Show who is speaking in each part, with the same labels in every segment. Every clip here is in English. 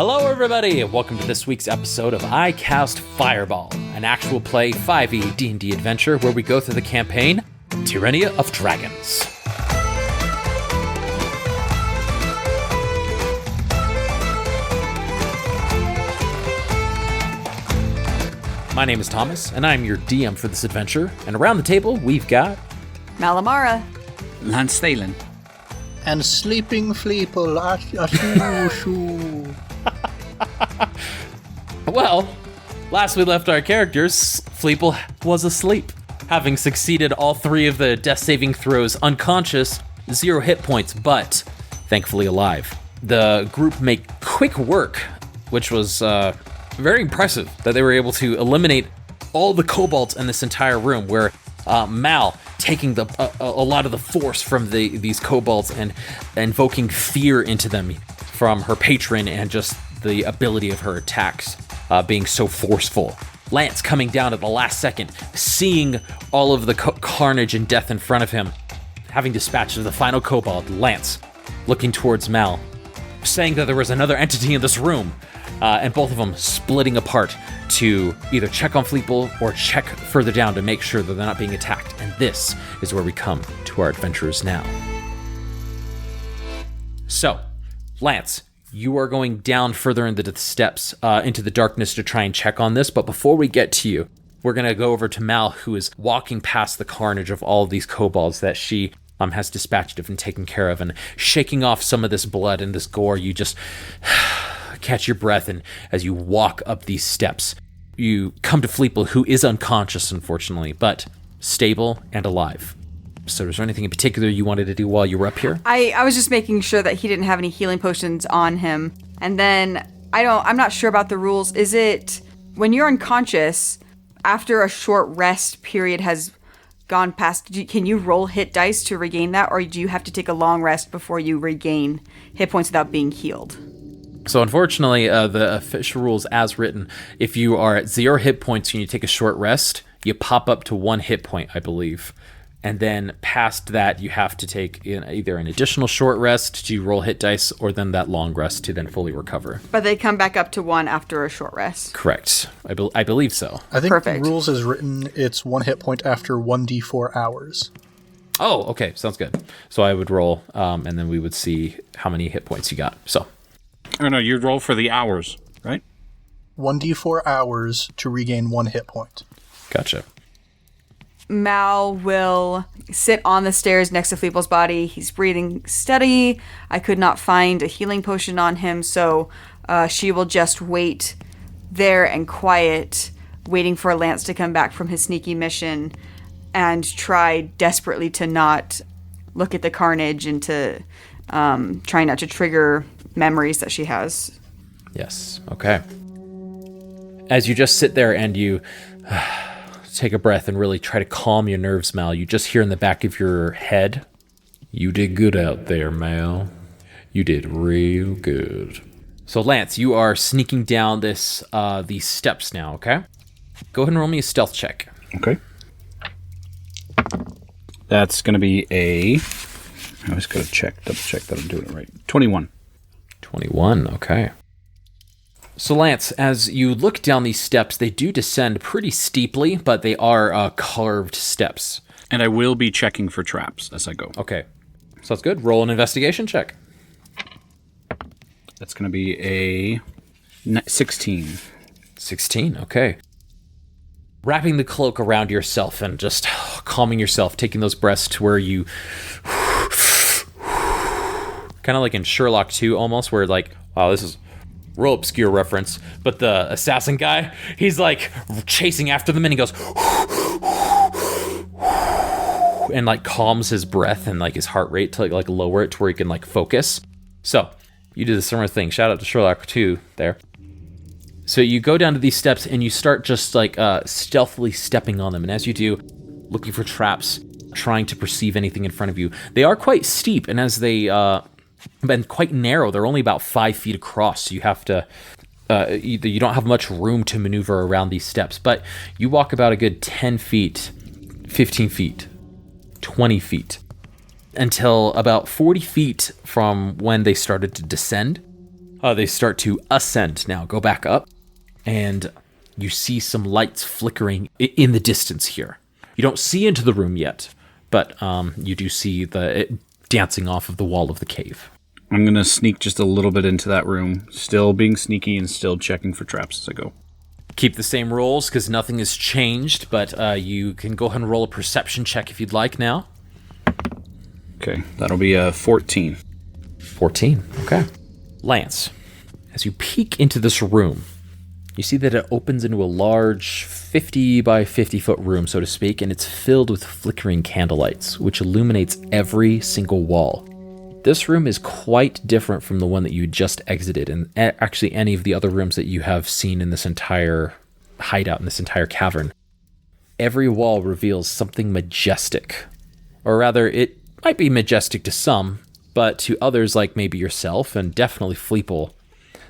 Speaker 1: Hello everybody, and welcome to this week's episode of I Cast Fireball, an actual play 5e D&D adventure where we go through the campaign Tyranny of Dragons. My name is Thomas, and I'm your DM for this adventure, and around the table we've got
Speaker 2: Malamara,
Speaker 3: Lance Thalen,
Speaker 4: and sleeping Fleeple.
Speaker 1: Well, last we left our characters, Fleeple was asleep, having succeeded all three of the death saving throws unconscious, 0 hit points, but thankfully alive. The group made quick work, which was very impressive, that they were able to eliminate all the kobolds in this entire room, where Mal taking a lot of the force from these kobolds and invoking fear into them from her patron and just the ability of her attacks being so forceful. Lance coming down at the last second, seeing all of the carnage and death in front of him, having dispatched the final kobold. Lance looking towards Mal, saying that there was another entity in this room, and both of them splitting apart to either check on Fleeple or check further down to make sure that they're not being attacked. And this is where we come to our adventurers now. So, Lance, you are going down further into the steps, into the darkness to try and check on this. But before we get to you, we're going to go over to Mal, who is walking past the carnage of all of these kobolds that she has dispatched of and taken care of, and shaking off some of this blood and this gore. You just catch your breath, and as you walk up these steps, you come to Fleeple, who is unconscious, unfortunately, but stable and alive. So is there anything in particular you wanted to do while you were up here?
Speaker 2: I was just making sure that he didn't have any healing potions on him. And then, I'm not sure about the rules. Is it, when you're unconscious, after a short rest period has gone past, can you roll hit dice to regain that, or do you have to take a long rest before you regain hit points without being healed?
Speaker 1: So unfortunately, the official rules as written, if you are at 0 hit points and you take a short rest, you pop up to 1 hit point, I believe. And then past that, you have to take either an additional short rest to roll hit dice, or then that long rest to then fully recover.
Speaker 2: But they come back up to 1 after a short rest.
Speaker 1: Correct. I believe so.
Speaker 4: I think
Speaker 2: Perfect.
Speaker 4: The rules as written, it's 1 hit point after 1d4 hours.
Speaker 1: Oh, okay. Sounds good. So I would roll, and then we would see how many hit points you got. So.
Speaker 3: Oh no, you'd roll for the hours, right?
Speaker 4: 1d4 hours to regain 1 hit point.
Speaker 1: Gotcha.
Speaker 2: Mal will sit on the stairs next to Fleeple's body. He's breathing steady. I could not find a healing potion on him, so she will just wait there and quiet, waiting for Lance to come back from his sneaky mission, and try desperately to not look at the carnage and to try not to trigger memories that she has.
Speaker 1: Yes. Okay. As you just sit there and you take a breath and really try to calm your nerves, Mal, you just hear in the back of your head, "You did good out there, Mal. You did real good." So Lance, you are sneaking down these steps now, okay? Go ahead and roll me a stealth check.
Speaker 3: Okay. That's going to be I always got to double check that I'm doing it right. 21.
Speaker 1: 21, okay. So Lance, as you look down these steps, they do descend pretty steeply, but they are carved steps.
Speaker 3: And I will be checking for traps as I go.
Speaker 1: Okay. So that's good. Roll an investigation check.
Speaker 3: That's going to be a 16.
Speaker 1: 16, okay. Wrapping the cloak around yourself and just calming yourself, taking those breaths to where you kind of like in Sherlock 2 almost, where like, wow, this is real obscure reference, but the assassin guy, he's like chasing after them and he goes and like calms his breath and like his heart rate to like lower it to where he can like focus. So you do the similar thing. Shout out to Sherlock 2 there. So you go down to these steps and you start just like stealthily stepping on them, and as you do, looking for traps, trying to perceive anything in front of you. They are quite steep, and as they been quite narrow. They're only about 5 feet across, so you have to you don't have much room to maneuver around these steps, but you walk about a good 10 feet, 15 feet, 20 feet, until about 40 feet from when they started to descend. They start to ascend now. Go back up, and you see some lights flickering in the distance here. You don't see into the room yet, but you do see it dancing off of the wall of the cave.
Speaker 3: I'm going to sneak just a little bit into that room, still being sneaky and still checking for traps as I go.
Speaker 1: Keep the same rolls because nothing has changed, but you can go ahead and roll a perception check if you'd like now.
Speaker 3: Okay, that'll be a 14.
Speaker 1: 14, okay. Lance, as you peek into this room, you see that it opens into a large 50 by 50 foot room, so to speak, and it's filled with flickering candlelights, which illuminates every single wall. This room is quite different from the one that you just exited, and actually any of the other rooms that you have seen in this entire hideout, in this entire cavern. Every wall reveals something majestic, or rather, it might be majestic to some, but to others like maybe yourself, and definitely Fleeple,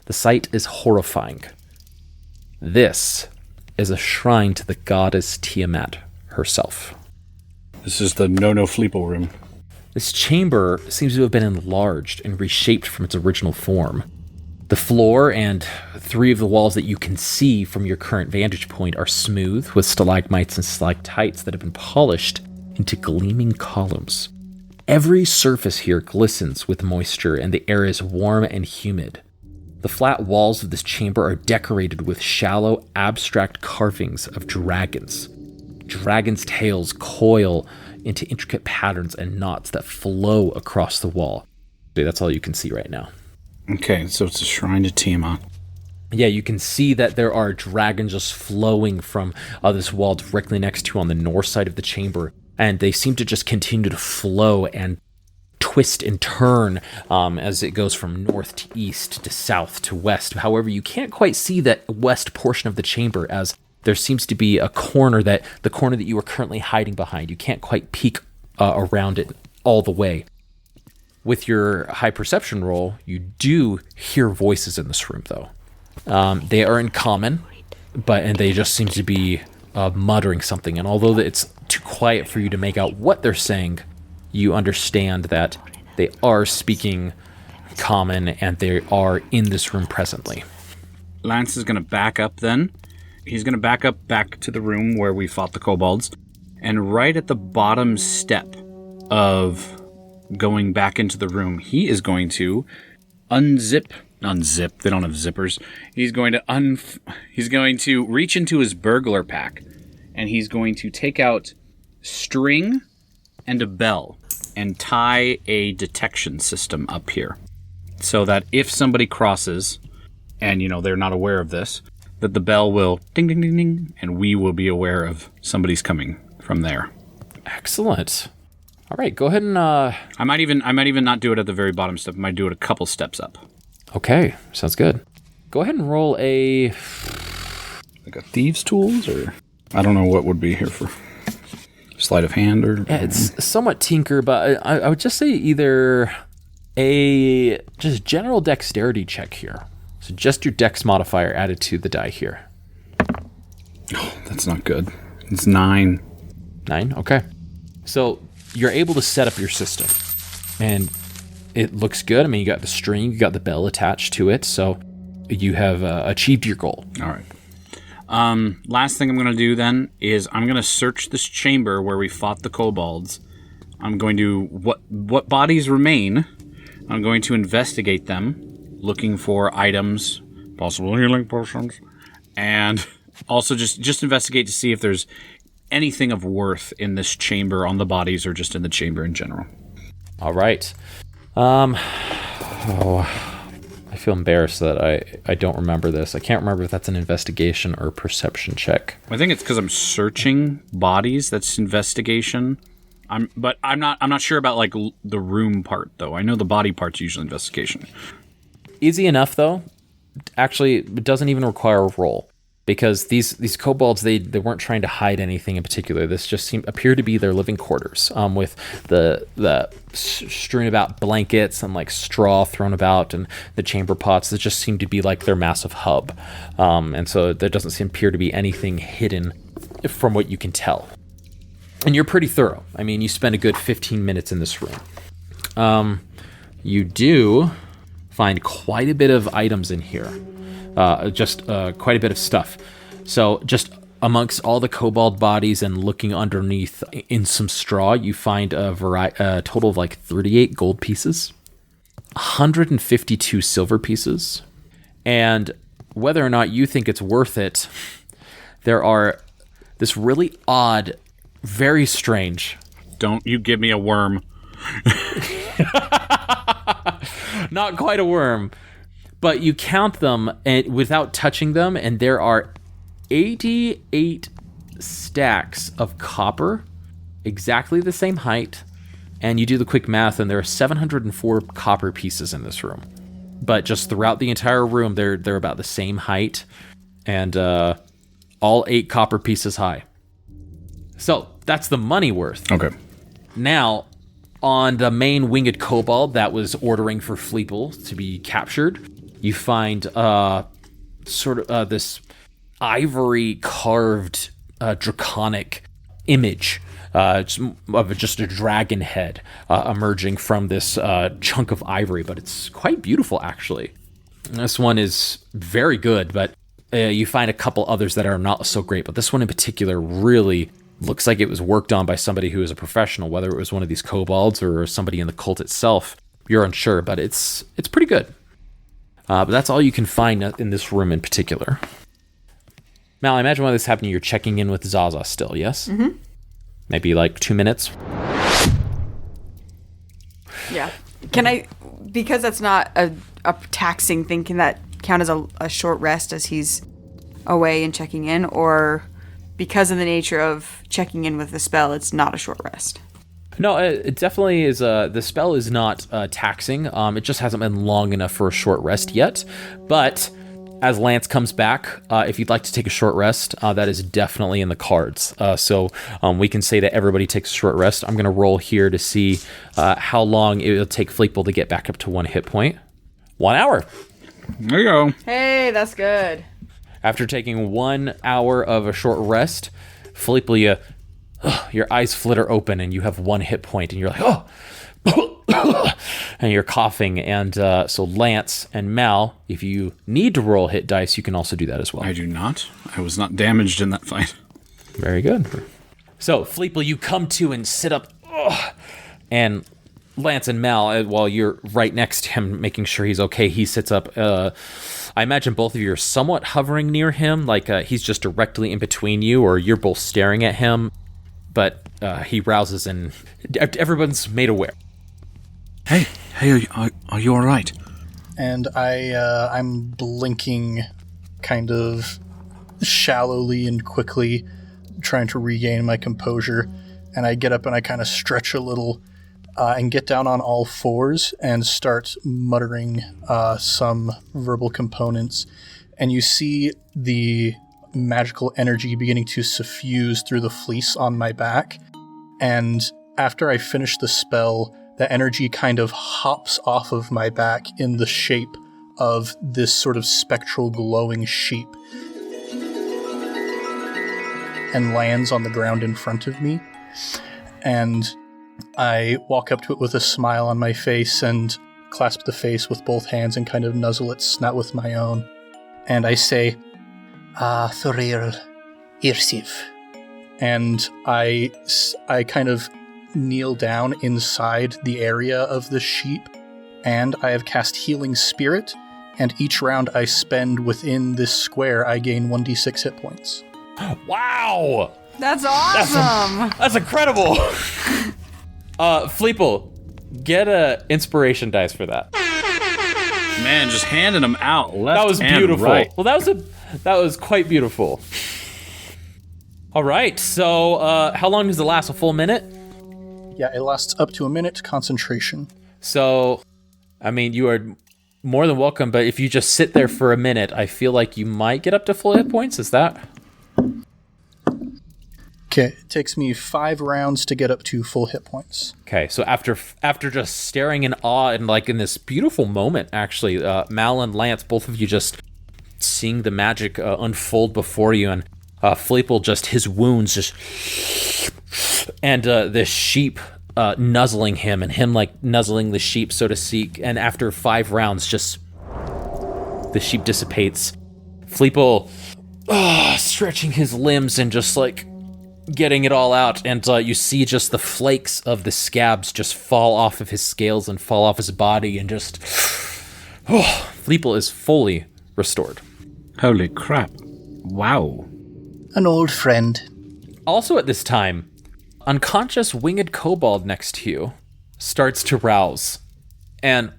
Speaker 1: the sight is horrifying. This is a shrine to the goddess Tiamat herself.
Speaker 3: This is the No Fleeple room.
Speaker 1: This chamber seems to have been enlarged and reshaped from its original form. The floor and 3 of the walls that you can see from your current vantage point are smooth, with stalagmites and stalactites that have been polished into gleaming columns. Every surface here glistens with moisture, and the air is warm and humid. The flat walls of this chamber are decorated with shallow, abstract carvings of dragons. Dragons' tails coil into intricate patterns and knots that flow across the wall. That's all you can see right now.
Speaker 3: Okay, so it's a shrine to Tiamat.
Speaker 1: Yeah, you can see that there are dragons just flowing from this wall directly next to you on the north side of the chamber, and they seem to just continue to flow and twist and turn as it goes from north to east to south to west. However, you can't quite see that west portion of the chamber, as there seems to be a corner the corner that you are currently hiding behind. You can't quite peek around it all the way. With your high perception roll, you do hear voices in this room, though. They are in common, and they just seem to be muttering something. And although it's too quiet for you to make out what they're saying, you understand that they are speaking common and they are in this room presently.
Speaker 3: Lance is going to back up then. He's going to back to the room where we fought the kobolds. And right at the bottom step of going back into the room, he is going to unzip. They don't have zippers. He's going to reach into his burglar pack, and he's going to take out string and a bell and tie a detection system up here, so that if somebody crosses, and they're not aware of this, that the bell will ding ding ding ding, and we will be aware of somebody's coming from there.
Speaker 1: Excellent. All right, go ahead and
Speaker 3: I might even not do it at the very bottom step. I might do it a couple steps up.
Speaker 1: Okay, sounds good. Go ahead and roll a
Speaker 3: thieves' tools, or I don't know what would be here for sleight of hand, or
Speaker 1: yeah, it's somewhat tinker, but I would just say either a just general dexterity check here. So just your dex modifier added to the die here.
Speaker 3: Oh, that's not good. It's 9.
Speaker 1: 9? Okay. So you're able to set up your system, and it looks good. I mean, you got the string, you got the bell attached to it, so you have achieved your goal.
Speaker 3: All right. Last thing I'm going to do then is I'm going to search this chamber where we fought the kobolds. I'm going to, what bodies remain, I'm going to investigate them, looking for items, possible healing potions, and also just investigate to see if there's anything of worth in this chamber on the bodies or just in the chamber in general.
Speaker 1: All right. I feel embarrassed that I don't remember this. I can't remember if that's an investigation or a perception check.
Speaker 3: I think it's because I'm searching bodies. That's investigation. I'm not sure about like the room part though. I know the body part's usually investigation.
Speaker 1: Easy enough though. Actually, it doesn't even require a roll. Because these kobolds, they weren't trying to hide anything in particular. This just appeared to be their living quarters, with the strewn about blankets and like straw thrown about, and the chamber pots that just seemed to be like their massive hub. And so there doesn't appear to be anything hidden from what you can tell. And you're pretty thorough. I mean, you spend a good 15 minutes in this room. You do find quite a bit of items in here. Just quite a bit of stuff. So just amongst all the kobold bodies and looking underneath in some straw, you find a total of like 38 gold pieces, 152 silver pieces, and whether or not you think it's worth it, there are this really odd, very strange.
Speaker 3: Don't you give me a worm.
Speaker 1: Not quite a worm, but you count them and without touching them, and there are 88 stacks of copper, exactly the same height, and you do the quick math, and there are 704 copper pieces in this room. But just throughout the entire room, they're about the same height, and all 8 copper pieces high. So that's the money worth.
Speaker 3: Okay.
Speaker 1: Now, on the main winged kobold that was ordering for Fleeple to be captured, you find this ivory carved draconic image of just a dragon head emerging from this chunk of ivory, but it's quite beautiful, actually. This one is very good, but you find a couple others that are not so great, but this one in particular really looks like it was worked on by somebody who is a professional, whether it was one of these kobolds or somebody in the cult itself. You're unsure, but it's pretty good. But that's all you can find in this room in particular. Mal, I imagine while this is happening, you're checking in with Zaza still, yes? Mm-hmm. Maybe like 2 minutes?
Speaker 2: Yeah. Can I, because that's not a taxing thing, can that count as a short rest as he's away and checking in? Or because of the nature of checking in with the spell, it's not a short rest?
Speaker 1: No, it definitely is. The spell is not taxing. It just hasn't been long enough for a short rest yet. But as Lance comes back, if you'd like to take a short rest, that is definitely in the cards. So we can say that everybody takes a short rest. I'm going to roll here to see how long it will take Fleeple to get back up to 1 hit point. 1 hour.
Speaker 3: There you go.
Speaker 2: Hey, that's good.
Speaker 1: After taking 1 hour of a short rest, Fleeple, your eyes flitter open and you have 1 hit point, and you're like, oh, and you're coughing. And so Lance and Mal, if you need to roll hit dice, you can also do that as well.
Speaker 3: I do not. I was not damaged in that fight.
Speaker 1: Very good. So Fleeple, you come to and sit up, and Lance and Mal, while you're right next to him, making sure he's okay, he sits up. I imagine both of you are somewhat hovering near him, like he's just directly in between you, or you're both staring at him. But he rouses and everyone's made aware.
Speaker 3: Hey, are you all right?
Speaker 4: And I'm blinking kind of shallowly and quickly, trying to regain my composure. And I get up and I kind of stretch a little and get down on all fours and start muttering some verbal components. And you see the magical energy beginning to suffuse through the fleece on my back. And after I finish the spell, the energy kind of hops off of my back in the shape of this sort of spectral glowing sheep and lands on the ground in front of me. And I walk up to it with a smile on my face and clasp the face with both hands and kind of nuzzle its snout with my own. And I say, Thorir Irsif. And I kind of kneel down inside the area of the sheep, and I have cast Healing Spirit, and each round I spend within this square, I gain 1d6 hit points.
Speaker 1: Wow!
Speaker 2: That's awesome!
Speaker 1: That's incredible! Fleeple, get a inspiration dice for that.
Speaker 3: Man, just handing them out left
Speaker 1: That was
Speaker 3: and
Speaker 1: beautiful.
Speaker 3: right.
Speaker 1: Well, that was quite beautiful. All right, so how long does it last? A full minute?
Speaker 4: Yeah, it lasts up to a minute, concentration.
Speaker 1: So, I mean, you are more than welcome, but if you just sit there for a minute, I feel like you might get up to full hit points. Is that?
Speaker 4: Okay, it takes me 5 rounds to get up to full hit points.
Speaker 1: Okay, so after just staring in awe and like in this beautiful moment, actually, Mal and Lance, both of you just seeing the magic unfold before you, and Fleeple just his wounds just, and the sheep nuzzling him and him like nuzzling the sheep, so to speak. And after 5 rounds, just the sheep dissipates. Fleeple stretching his limbs and just like getting it all out. And you see just the flakes of the scabs just fall off of his scales and fall off his body. And just, Fleeple is fully restored.
Speaker 3: Holy crap. Wow.
Speaker 4: An old friend.
Speaker 1: Also at this time, unconscious winged kobold next to you starts to rouse. And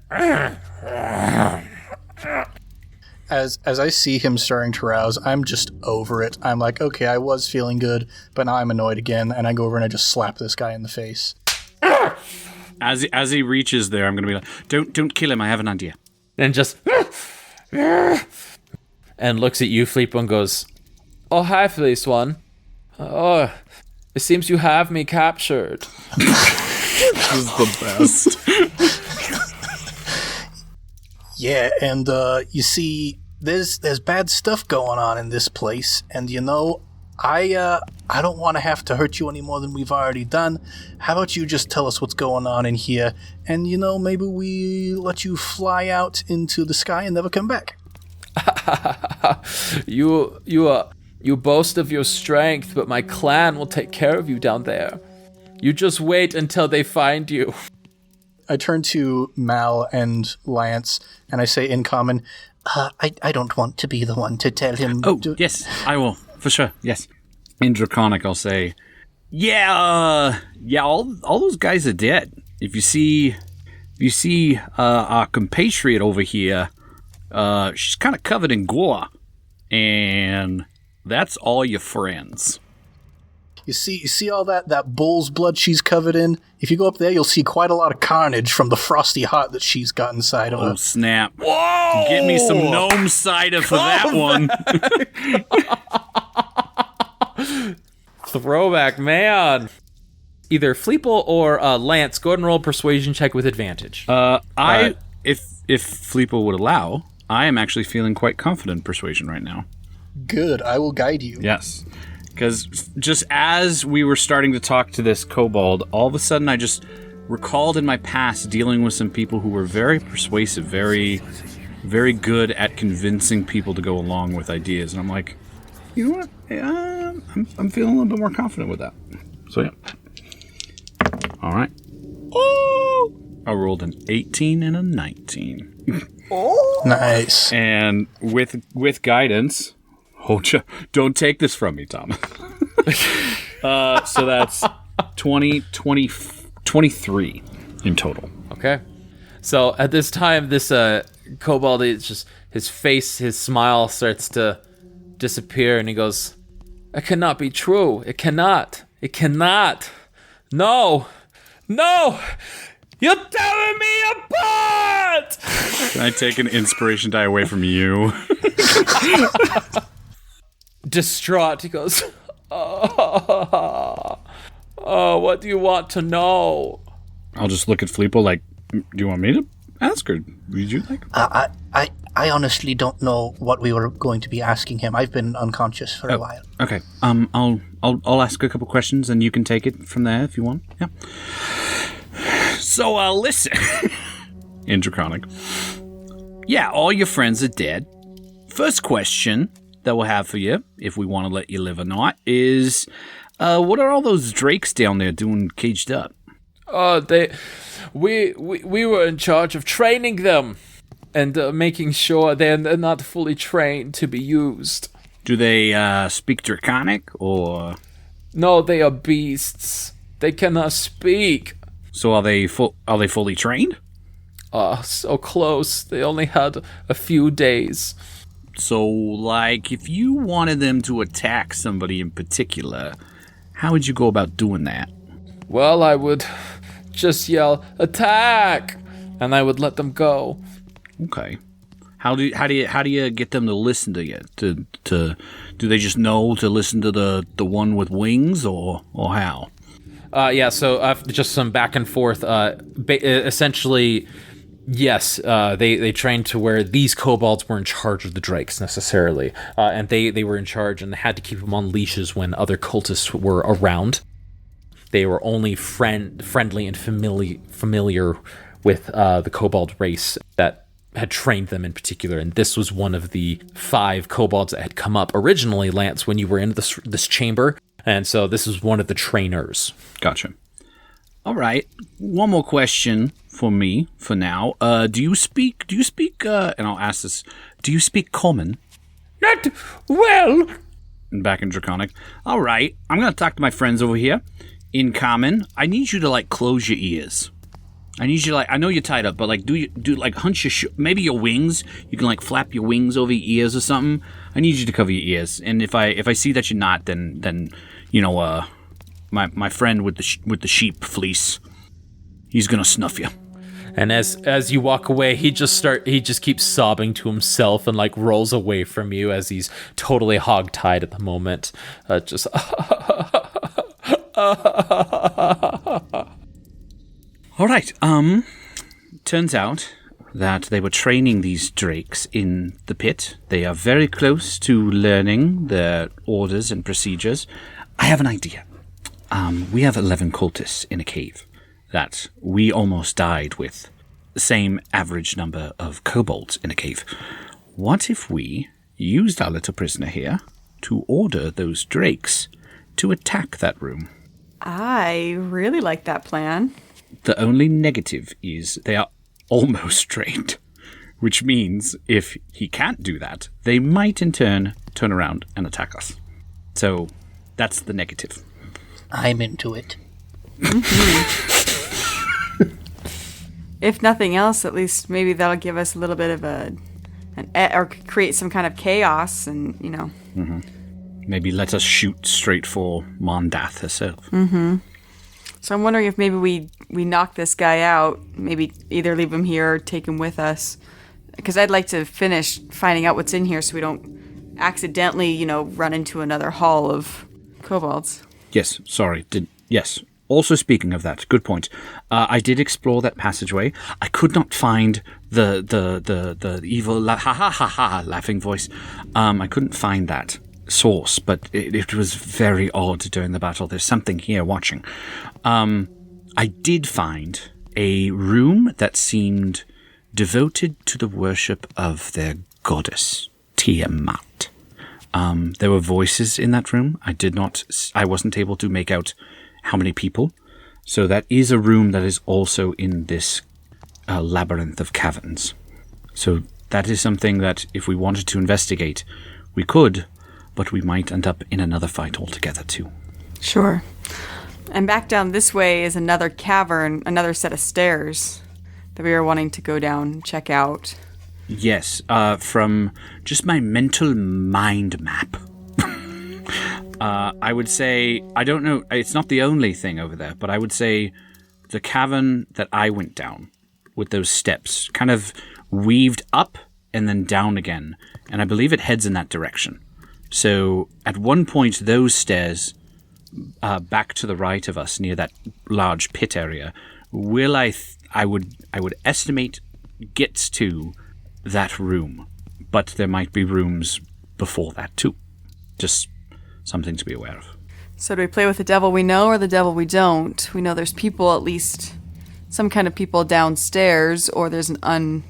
Speaker 4: As I see him starting to rouse, I'm just over it. I'm like, okay, I was feeling good, but now I'm annoyed again, and I go over and I just slap this guy in the face.
Speaker 3: As he reaches there, I'm going to be like, don't kill him, I have an idea.
Speaker 1: and just and looks at you, Fleeple, and goes, "Oh, hi, Fleece One. Oh, it seems you have me captured."
Speaker 3: This is the best.
Speaker 4: Yeah, and you see, there's bad stuff going on in this place, and you know, I don't want to have to hurt you any more than we've already done. How about you just tell us what's going on in here, and you know, maybe we let you fly out into the sky and never come back.
Speaker 1: You boast of your strength, but my clan will take care of you down there. You just wait until they find you.
Speaker 4: I turn to Mal and Lance, and I say in common, I don't want to be the one to tell him.
Speaker 3: Oh, yes, I will, for sure, yes. In Draconic, I'll say, all those guys are dead. If you see our compatriot over here, she's kind of covered in gore, and that's all your friends.
Speaker 4: You see all that bull's blood she's covered in? If you go up there, you'll see quite a lot of carnage from the frosty heart that she's got inside of her.
Speaker 3: Oh, snap.
Speaker 1: Whoa!
Speaker 3: Get me some gnome cider for that one.
Speaker 1: Throwback, man. Either Fleeple or Lance, go ahead and roll a persuasion check with advantage.
Speaker 3: If Fleeple would allow, I am actually feeling quite confident in persuasion right now.
Speaker 4: Good, I will guide you.
Speaker 3: Yes. Because just as we were starting to talk to this kobold, all of a sudden I just recalled in my past dealing with some people who were very persuasive, very, very good at convincing people to go along with ideas. And I'm like, you know what? I'm feeling a little bit more confident with that. So, yeah. All right. Oh! I rolled an 18 and a 19.
Speaker 4: Oh! Nice.
Speaker 3: And with guidance... Don't take this from me, Thomas. So that's 23 in total.
Speaker 1: Okay. So at this time, this kobold, it's just his face, his smile starts to disappear, and he goes, "It cannot be true. It cannot. It cannot. No. You're tearing me apart!"
Speaker 3: Can I take an inspiration die away from you?
Speaker 1: Distraught, he goes, oh, what do you want to know?
Speaker 3: I'll just look at Fleeple like, do you want me to ask, or would you like?
Speaker 4: I honestly don't know what we were going to be asking him. I've been unconscious for a while.
Speaker 3: Okay. I'll ask a couple questions, and you can take it from there if you want. Yeah. So, listen. In Draconic. Yeah, all your friends are dead. First question that we'll have for you, if we want to let you live or not, is what are all those drakes down there doing caged up?
Speaker 1: We were in charge of training them and making sure they're not fully trained to be used.
Speaker 3: Do they speak Draconic, or?
Speaker 1: No, they are beasts. They cannot speak.
Speaker 3: So are they fully trained?
Speaker 1: So close. They only had a few days.
Speaker 3: So, like, if you wanted them to attack somebody in particular, how would you go about doing that?
Speaker 1: Well, I would just yell, "Attack!" and I would let them go.
Speaker 3: Okay. How do you get them to listen to you? Do they just know to listen to the one with wings, or how?
Speaker 1: So just some back and forth. Essentially, yes, they trained to where these kobolds were in charge of the drakes necessarily, and they were in charge and had to keep them on leashes when other cultists were around. they were only friendly and familiar with the kobold race that had trained them in particular. And this was one of the 5 kobolds that had come up originally, Lance, when you were in this chamber. And so this is one of the trainers.
Speaker 3: Gotcha. All right. One more question for me for now. Do you speak, and I'll ask this, do you speak common?
Speaker 1: Not well.
Speaker 3: Back in Draconic. All right. I'm going to talk to my friends over here in common. I need you to, like, close your ears. I need you to, like, I know you're tied up, but, like, do like, hunch your, maybe your wings. You can, like, flap your wings over your ears or something. I need you to cover your ears. And if I see that you're not, then you know, my friend with the sheep fleece, he's going to snuff you.
Speaker 1: And as you walk away, he just keeps sobbing to himself and like rolls away from you as he's totally hogtied at the moment. Just
Speaker 3: All right. Turns out that they were training these drakes in the pit. They are very close to learning their orders and procedures. I have an idea. We have 11 cultists in a cave that we almost died with. The same average number of kobolds in a cave. What if we used our little prisoner here to order those drakes to attack that room?
Speaker 2: I really like that plan.
Speaker 3: The only negative is they are almost trained, which means if he can't do that, they might in turn around and attack us. So that's the negative.
Speaker 5: I'm into it.
Speaker 2: If nothing else, at least maybe that'll give us a little bit of or create some kind of chaos, and you know.
Speaker 3: Mm-hmm. Maybe let us shoot straight for Mondath herself.
Speaker 2: Mm-hmm. So I'm wondering if maybe we knock this guy out, maybe either leave him here or take him with us, because I'd like to finish finding out what's in here so we don't accidentally, you know, run into another hall of kobolds.
Speaker 3: Yes, sorry. Yes. Also, speaking of that, good point. I did explore that passageway. I could not find the evil laughing voice. I couldn't find that source, but it was very odd during the battle. There's something here watching. I did find a room that seemed devoted to the worship of their goddess, Tiamat. There were voices in that room. I wasn't able to make out how many people. So that is a room that is also in this labyrinth of caverns. So that is something that if we wanted to investigate, we could, but we might end up in another fight altogether too.
Speaker 2: Sure. And back down this way is another cavern, another set of stairs that we were wanting to go down and check out.
Speaker 3: Yes, from just my mental mind map. I would say, I don't know, it's not the only thing over there, but I would say the cavern that I went down with those steps kind of weaved up and then down again, and I believe it heads in that direction. So at one point, those stairs back to the right of us near that large pit area, I would estimate gets to that room, but there might be rooms before that too. Just something to be aware of.
Speaker 2: So do we play with the devil we know or the devil we don't? We know there's people, at least some kind of people downstairs, or there's an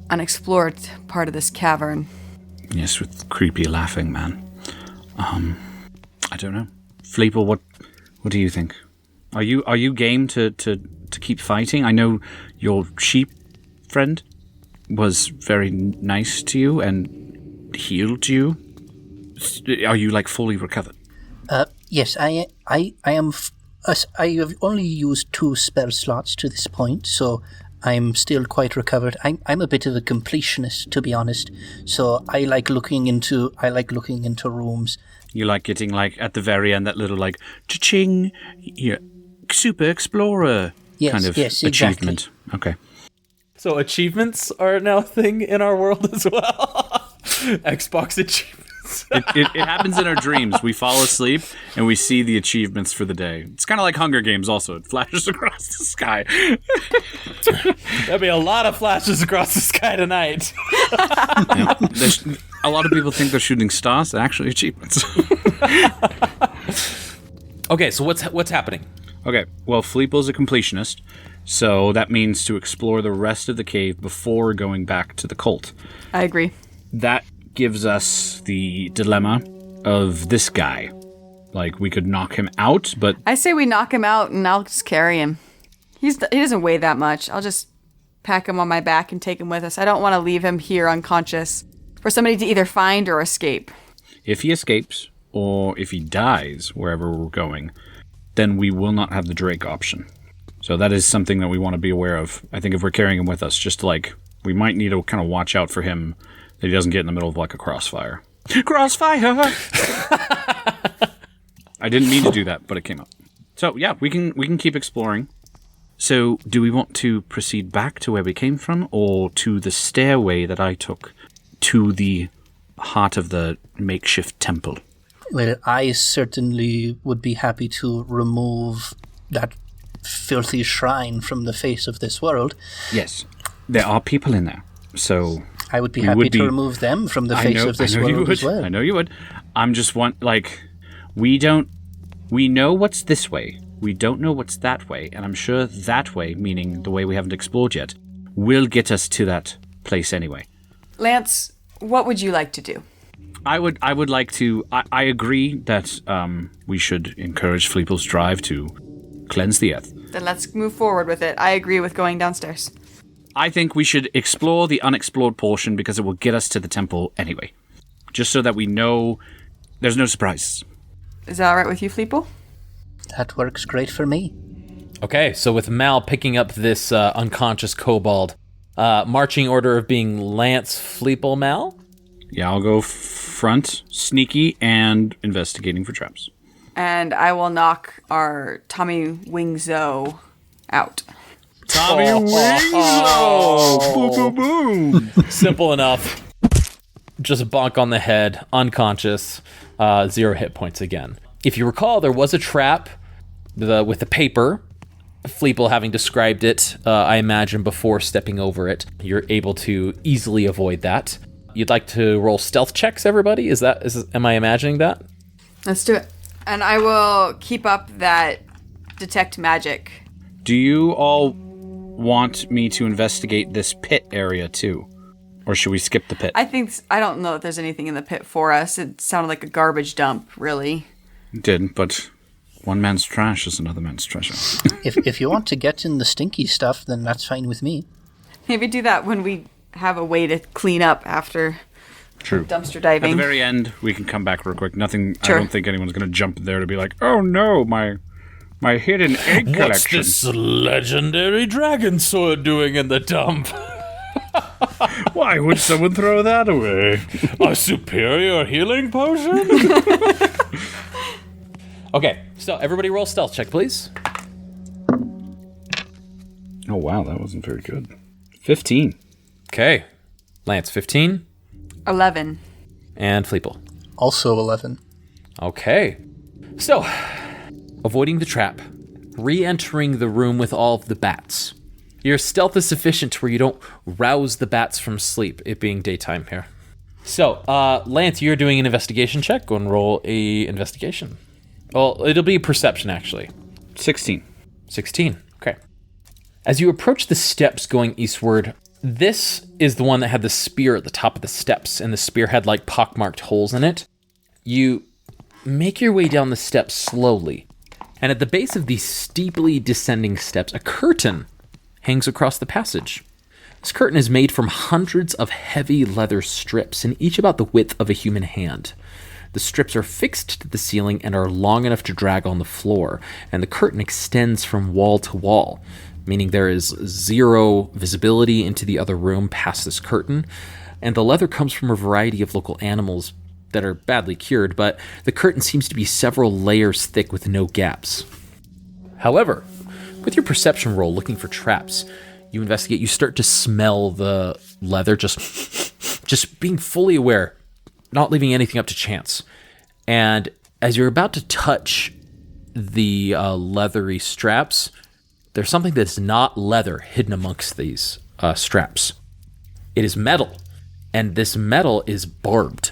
Speaker 2: unexplored part of this cavern.
Speaker 3: Yes, with creepy laughing man. I don't know. Fleeple, what do you think? Are you game to keep fighting? I know your sheep friend was very nice to you and healed you. Are you like fully recovered?
Speaker 5: Yes, I am. I have only used 2 spell slots to this point, so I'm still quite recovered. I'm a bit of a completionist, to be honest. So I like looking into rooms.
Speaker 3: You like getting like at the very end that little like cha-ching, super explorer kind of achievement.
Speaker 5: Exactly.
Speaker 3: Okay.
Speaker 1: So achievements are now a thing in our world as well. Xbox achievements.
Speaker 3: It happens in our dreams. We fall asleep and we see the achievements for the day. It's kind of like Hunger Games also. It flashes across the sky.
Speaker 1: There'll be a lot of flashes across the sky tonight.
Speaker 3: Yeah, a lot of people think they're shooting stars. They're actually achievements.
Speaker 1: Okay, so what's happening?
Speaker 3: Okay, well, Fleeple's a completionist, so that means to explore the rest of the cave before going back to the cult.
Speaker 2: I agree.
Speaker 3: That gives us the dilemma of this guy. Like, we could knock him out, but...
Speaker 2: I say we knock him out and I'll just carry him. He doesn't weigh that much. I'll just pack him on my back and take him with us. I don't want to leave him here unconscious for somebody to either find or escape.
Speaker 3: If he escapes, or if he dies wherever we're going, then we will not have the Drake option. So that is something that we want to be aware of. I think if we're carrying him with us, just like, we might need to kind of watch out for him that he doesn't get in the middle of like a crossfire. Crossfire! I didn't mean to do that, but it came up. So yeah, we can keep exploring. So do we want to proceed back to where we came from, or to the stairway that I took to the heart of the makeshift temple?
Speaker 5: Well, I certainly would be happy to remove that filthy shrine from the face of this world.
Speaker 3: Yes, there are people in there, so
Speaker 5: I would be happy to remove them from the face of this world as well.
Speaker 3: I know you would. I'm just we know what's this way. We don't know what's that way, and I'm sure that way, meaning the way we haven't explored yet, will get us to that place anyway.
Speaker 2: Lance, what would you like to do?
Speaker 3: I would like to... I agree that we should encourage Fleeple's drive to cleanse the earth.
Speaker 2: Then let's move forward with it. I agree with going downstairs.
Speaker 3: I think we should explore the unexplored portion because it will get us to the temple anyway. Just so that we know there's no surprises.
Speaker 2: Is that all right with you, Fleeple?
Speaker 5: That works great for me.
Speaker 1: Okay, so with Mal picking up this unconscious kobold, marching order of being Lance, Fleeple, Mal?
Speaker 3: Yeah, I'll go front, sneaky, and investigating for traps.
Speaker 2: And I will knock our Tommy Wingzo out.
Speaker 3: Tommy Wingzo! Boom, boom, boom!
Speaker 1: Simple enough. Just bonk on the head, unconscious, 0 hit points again. If you recall, there was a trap with the paper. Fleeple having described it, I imagine, before stepping over it. You're able to easily avoid that. You'd like to roll stealth checks, everybody? Am I imagining that?
Speaker 2: Let's do it. And I will keep up that detect magic.
Speaker 3: Do you all want me to investigate this pit area too? Or should we skip the pit?
Speaker 2: I don't know if there's anything in the pit for us. It sounded like a garbage dump, really.
Speaker 3: It did, but one man's trash is another man's treasure.
Speaker 5: If you want to get in the stinky stuff, then that's fine with me.
Speaker 2: Maybe do that when we have a way to clean up after
Speaker 3: True.
Speaker 2: dumpster diving.
Speaker 3: At the very end, we can come back real quick. Nothing.
Speaker 2: Sure.
Speaker 3: I don't think anyone's going to jump there to be like, oh no, my hidden egg collection.
Speaker 1: What's this legendary dragon sword doing in the dump?
Speaker 3: Why would someone throw that away?
Speaker 1: A superior healing potion? Okay, so everybody roll stealth check, please.
Speaker 3: Oh wow, that wasn't very good. 15.
Speaker 1: Okay. Lance, 15.
Speaker 2: 11.
Speaker 1: And Fleeple.
Speaker 4: Also 11.
Speaker 1: Okay. So, avoiding the trap, re-entering the room with all of the bats. Your stealth is sufficient to where you don't rouse the bats from sleep, it being daytime here. So, Lance, you're doing an investigation check. Go and roll a investigation. Well, it'll be perception, actually.
Speaker 3: 16.
Speaker 1: 16. Okay. As you approach the steps going eastward, this is the one that had the spear at the top of the steps, and the spear had like pockmarked holes in it. You make your way down the steps slowly, and at the base of these steeply descending steps, a curtain hangs across the passage. This curtain is made from hundreds of heavy leather strips, and each about the width of a human hand. The strips are fixed to the ceiling and are long enough to drag on the floor, and the curtain extends from wall to wall, meaning there is zero visibility into the other room past this curtain, and the leather comes from a variety of local animals that are badly cured, but the curtain seems to be several layers thick with no gaps. However, with your perception roll looking for traps, you investigate, you start to smell the leather, just being fully aware, not leaving anything up to chance. And as you're about to touch the leathery straps, there's something that's not leather hidden amongst these straps. It is metal, and this metal is barbed.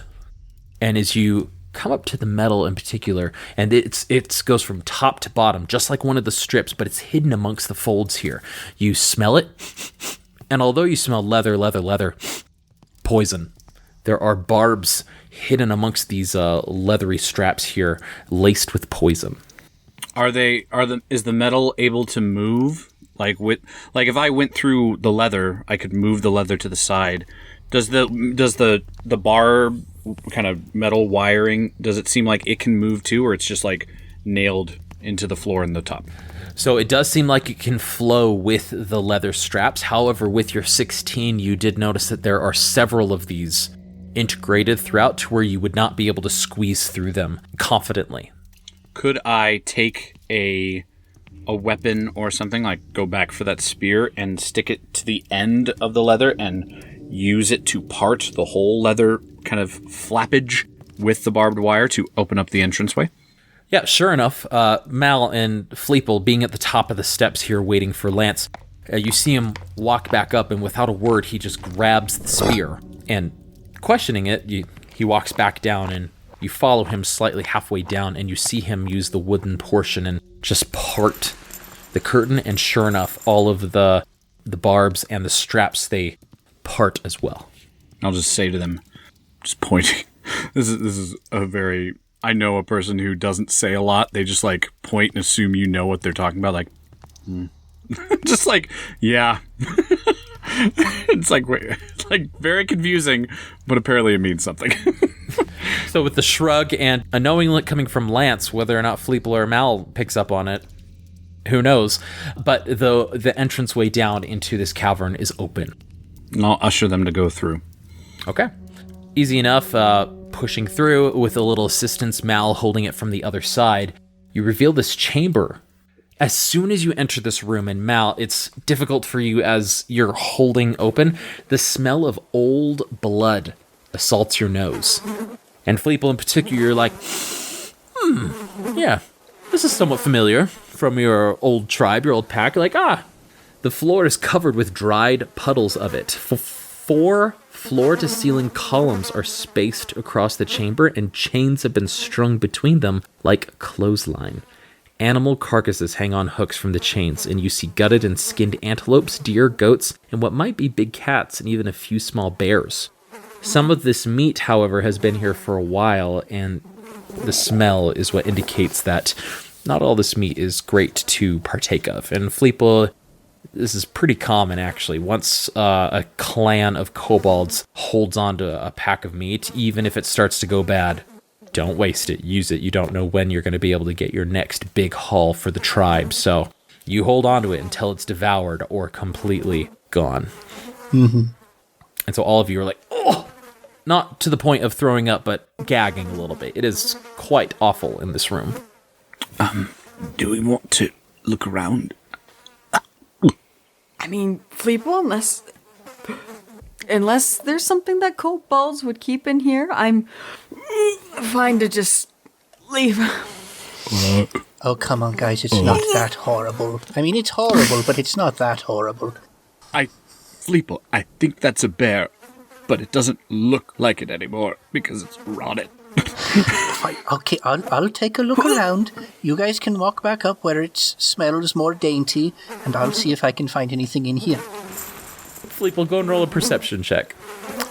Speaker 1: And as you come up to the metal in particular, and it goes from top to bottom, just like one of the strips, but it's hidden amongst the folds here. You smell it, and although you smell leather, poison. There are barbs hidden amongst these leathery straps here, laced with poison.
Speaker 3: Is the metal able to move? Like if I went through the leather, I could move the leather to the side. Does the barb kind of metal wiring, does it seem like it can move too, or it's just like nailed into the floor in the top?
Speaker 1: So it does seem like it can flow with the leather straps. However, with your 16, you did notice that there are several of these integrated throughout to where you would not be able to squeeze through them confidently.
Speaker 3: Could I take a weapon or something, like go back for that spear and stick it to the end of the leather and use it to part the whole leather kind of flappage with the barbed wire to open up the entranceway?
Speaker 1: Yeah, sure enough, Mal and Fleeple being at the top of the steps here waiting for Lance, you see him walk back up, and without a word, he just grabs the spear. And questioning it, he walks back down, and you follow him slightly halfway down, and you see him use the wooden portion and just part the curtain, and sure enough, all of the barbs and the straps, they part as well.
Speaker 3: I'll just say to them, just pointing, this is a very... I know a person who doesn't say a lot. They just like point and assume you know what they're talking about. Like, just like, yeah. It's like very confusing, but apparently it means something.
Speaker 1: So with the shrug and a knowing look coming from Lance, whether or not Fleeple or Mal picks up on it, who knows? But the entranceway down into this cavern is open.
Speaker 3: And I'll usher them to go through.
Speaker 1: Okay. Easy enough. Pushing through with a little assistance, Mal holding it from the other side, you reveal this chamber. As soon as you enter this room, and Mal, it's difficult for you as you're holding open, the smell of old blood assaults your nose. And Fleeple in particular, you're like, yeah, this is somewhat familiar from your old tribe, your old pack. You're like, the floor is covered with dried puddles of it. 4 floor-to-ceiling columns are spaced across the chamber, and chains have been strung between them like a clothesline. Animal carcasses hang on hooks from the chains, and you see gutted and skinned antelopes, deer, goats, and what might be big cats, and even a few small bears. Some of this meat, however, has been here for a while, and the smell is what indicates that not all this meat is great to partake of. And Fleeple, this is pretty common, actually. Once a clan of kobolds holds on to a pack of meat, even if it starts to go bad, don't waste it. Use it. You don't know when you're going to be able to get your next big haul for the tribe. So you hold on to it until it's devoured or completely gone.
Speaker 4: Mm-hmm.
Speaker 1: And so all of you are like, oh! Not to the point of throwing up, but gagging a little bit. It is quite awful in this room.
Speaker 3: Do we want to look around?
Speaker 2: I mean, Fleeple, unless there's something that kobolds would keep in here, I'm fine to just leave.
Speaker 5: Oh, come on, guys, it's not that horrible. I mean, it's horrible, but it's not that horrible.
Speaker 3: Fleeple, I think that's a bear, but it doesn't look like it anymore because it's rotted.
Speaker 5: Okay, I'll take a look around. You guys can walk back up where it smells more dainty, and I'll see if I can find anything in here.
Speaker 1: Fleeple, go and roll a perception check.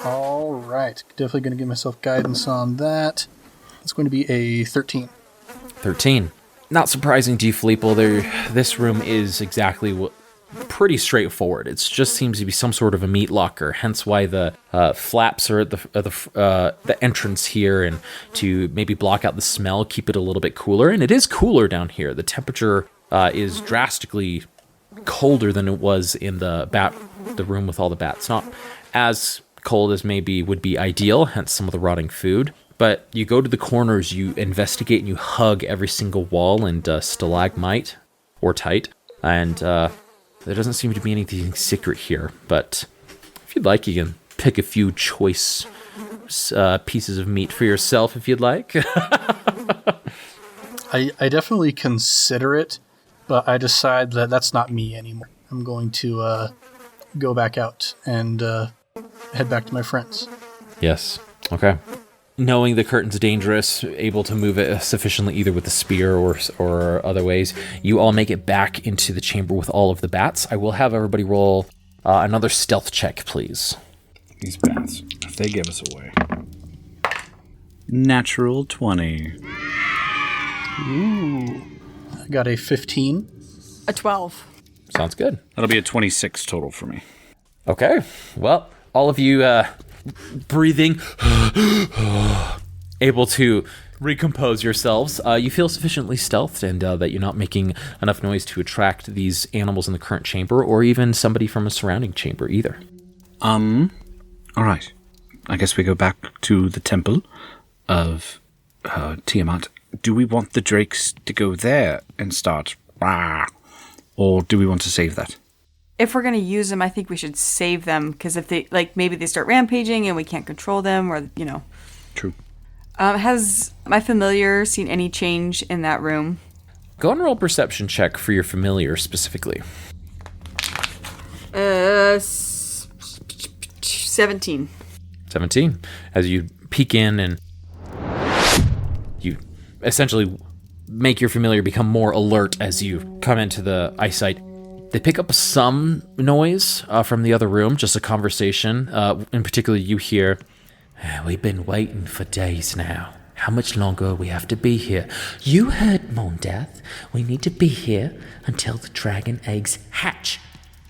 Speaker 4: All right. Definitely going to give myself guidance on that. It's going to be a 13.
Speaker 1: 13. Not surprising to you, Fleeple. This room is exactly pretty straightforward. It just seems to be some sort of a meat locker, hence why the flaps are at the entrance here, and to maybe block out the smell, keep it a little bit cooler. And it is cooler down here. The temperature is drastically colder than it was in the room with all the bats. Not as cold as maybe would be ideal, hence some of the rotting food. But you go to the corners, you investigate, and you hug every single wall and stalagmite or tight, and there doesn't seem to be anything secret here, but if you'd like, you can pick a few choice pieces of meat for yourself if you'd like.
Speaker 4: I definitely consider it, but I decide that that's not me anymore. I'm going to go back out and head back to my friends.
Speaker 1: Yes. Okay. knowing the curtain's dangerous, able to move it sufficiently either with the spear or other ways, you all make it back into the chamber with all of the bats. I will have everybody roll another stealth check, please.
Speaker 3: These bats, if they give us away. Natural 20.
Speaker 4: Ooh. I got a 15.
Speaker 2: A 12.
Speaker 1: Sounds good.
Speaker 3: That'll be a 26 total for me.
Speaker 1: Okay. Well, all of you breathing, able to recompose yourselves. You feel sufficiently stealthed and that you're not making enough noise to attract these animals in the current chamber or even somebody from a surrounding chamber either.
Speaker 3: All right. I guess we go back to the temple of Tiamat. Do we want the drakes to go there and start, or do we want to save that?
Speaker 2: If we're going to use them, I think we should save them, because if they, maybe they start rampaging and we can't control them, or,
Speaker 3: True.
Speaker 2: Has my familiar seen any change in that room?
Speaker 1: Go and roll a perception check for your familiar specifically.
Speaker 2: 17.
Speaker 1: 17. As you peek in and you essentially make your familiar become more alert as you come into the eyesight. They pick up some noise from the other room, just a conversation. In particular, you hear, "We've been waiting for days now. How much longer we have to be here? You heard Mondath. We need to be here until the dragon eggs hatch.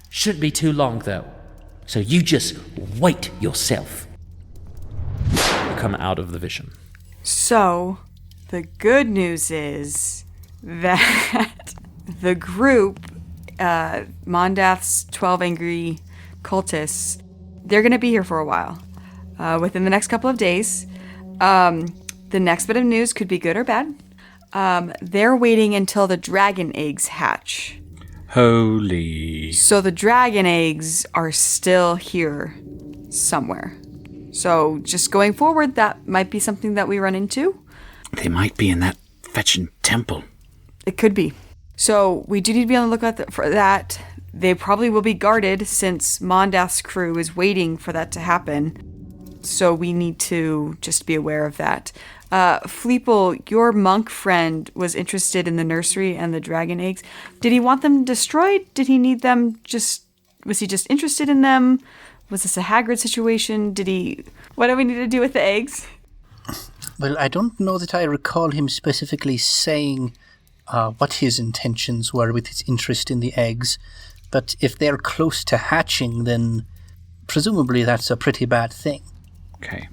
Speaker 1: Shouldn't be too long, though. So you just wait yourself." You come out of the vision.
Speaker 2: So, the good news is that the group, Mondath's 12 angry cultists, they're going to be here for a while. Within the next couple of days. The next bit of news could be good or bad. They're waiting until the dragon eggs hatch.
Speaker 3: Holy.
Speaker 2: So the dragon eggs are still here somewhere. So just going forward, that might be something that we run into.
Speaker 3: They might be in that fetching temple.
Speaker 2: It could be. So we do need to be on the lookout for that. They probably will be guarded since Mondath's crew is waiting for that to happen. So we need to just be aware of that. Fleeple, your monk friend was interested in the nursery and the dragon eggs. Did he want them destroyed? Did he need them was he just interested in them? Was this a Hagrid situation? What do we need to do with the eggs?
Speaker 5: Well, I don't know that I recall him specifically saying what his intentions were with his interest in the eggs, but if they're close to hatching, then presumably that's a pretty bad thing.
Speaker 3: Okay.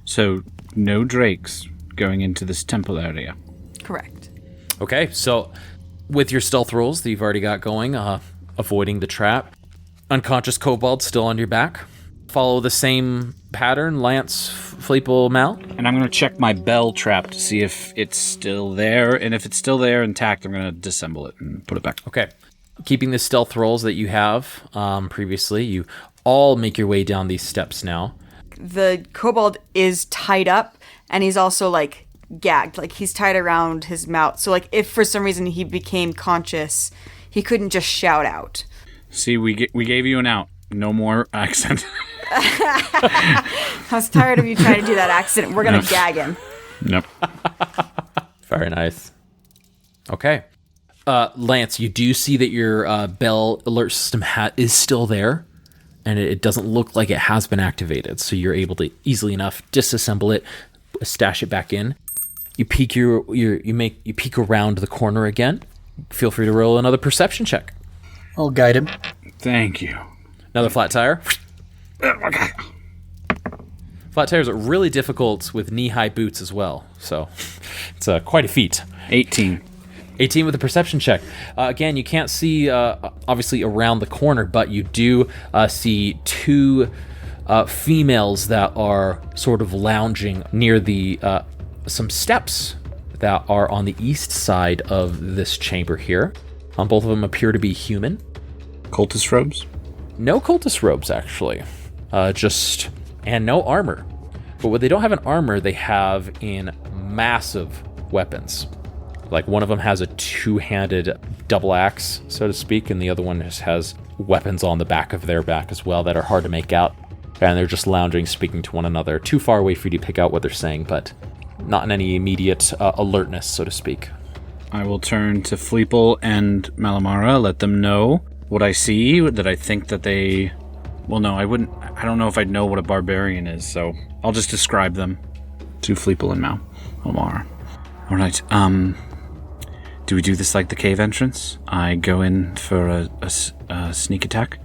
Speaker 3: So, no drakes going into this temple area.
Speaker 2: Correct.
Speaker 1: Okay, so with your stealth rolls that you've already got going, avoiding the trap, unconscious kobold still on your back. Follow the same pattern, Lance, Fleeple, Mal.
Speaker 3: And I'm going to check my bell trap to see if it's still there. And if it's still there intact, I'm going to disassemble it and put it back.
Speaker 1: Okay. Keeping the stealth rolls that you have previously, you all make your way down these steps now.
Speaker 2: The kobold is tied up, and he's also, gagged. He's tied around his mouth. So, if for some reason he became conscious, he couldn't just shout out.
Speaker 3: See, we gave you an out. No more accent.
Speaker 2: I was tired of you trying to do that accent. We're going to gag him.
Speaker 3: Nope.
Speaker 1: Very nice. Okay. Lance, you do see that your bell alert system is still there, and it doesn't look like it has been activated, so you're able to easily enough disassemble it, stash it back in. You peek you peek around the corner again. Feel free to roll another perception check.
Speaker 4: I'll guide him.
Speaker 3: Thank you.
Speaker 1: Another flat tire.
Speaker 3: Okay.
Speaker 1: Flat tires are really difficult with knee-high boots as well, so it's quite a feat.
Speaker 3: 18.
Speaker 1: 18 with a perception check. Again, you can't see, obviously, around the corner, but you do see two females that are sort of lounging near the some steps that are on the east side of this chamber here. Both of them appear to be human.
Speaker 3: Cultist robes?
Speaker 1: No cultist robes, actually. And no armor. But what they don't have in armor, they have in massive weapons. One of them has a two-handed double axe, so to speak, and the other one just has weapons on the back of their back as well that are hard to make out. And they're just lounging, speaking to one another. Too far away for you to pick out what they're saying, but not in any immediate alertness, so to speak.
Speaker 3: I will turn to Fleeple and Malamara, let them know what I see, that I think that they... Well, no, I wouldn't... I don't know if I'd know what a barbarian is, so I'll just describe them to Fleeple and Malamara. All right, do we do this like the cave entrance? I go in for a sneak attack,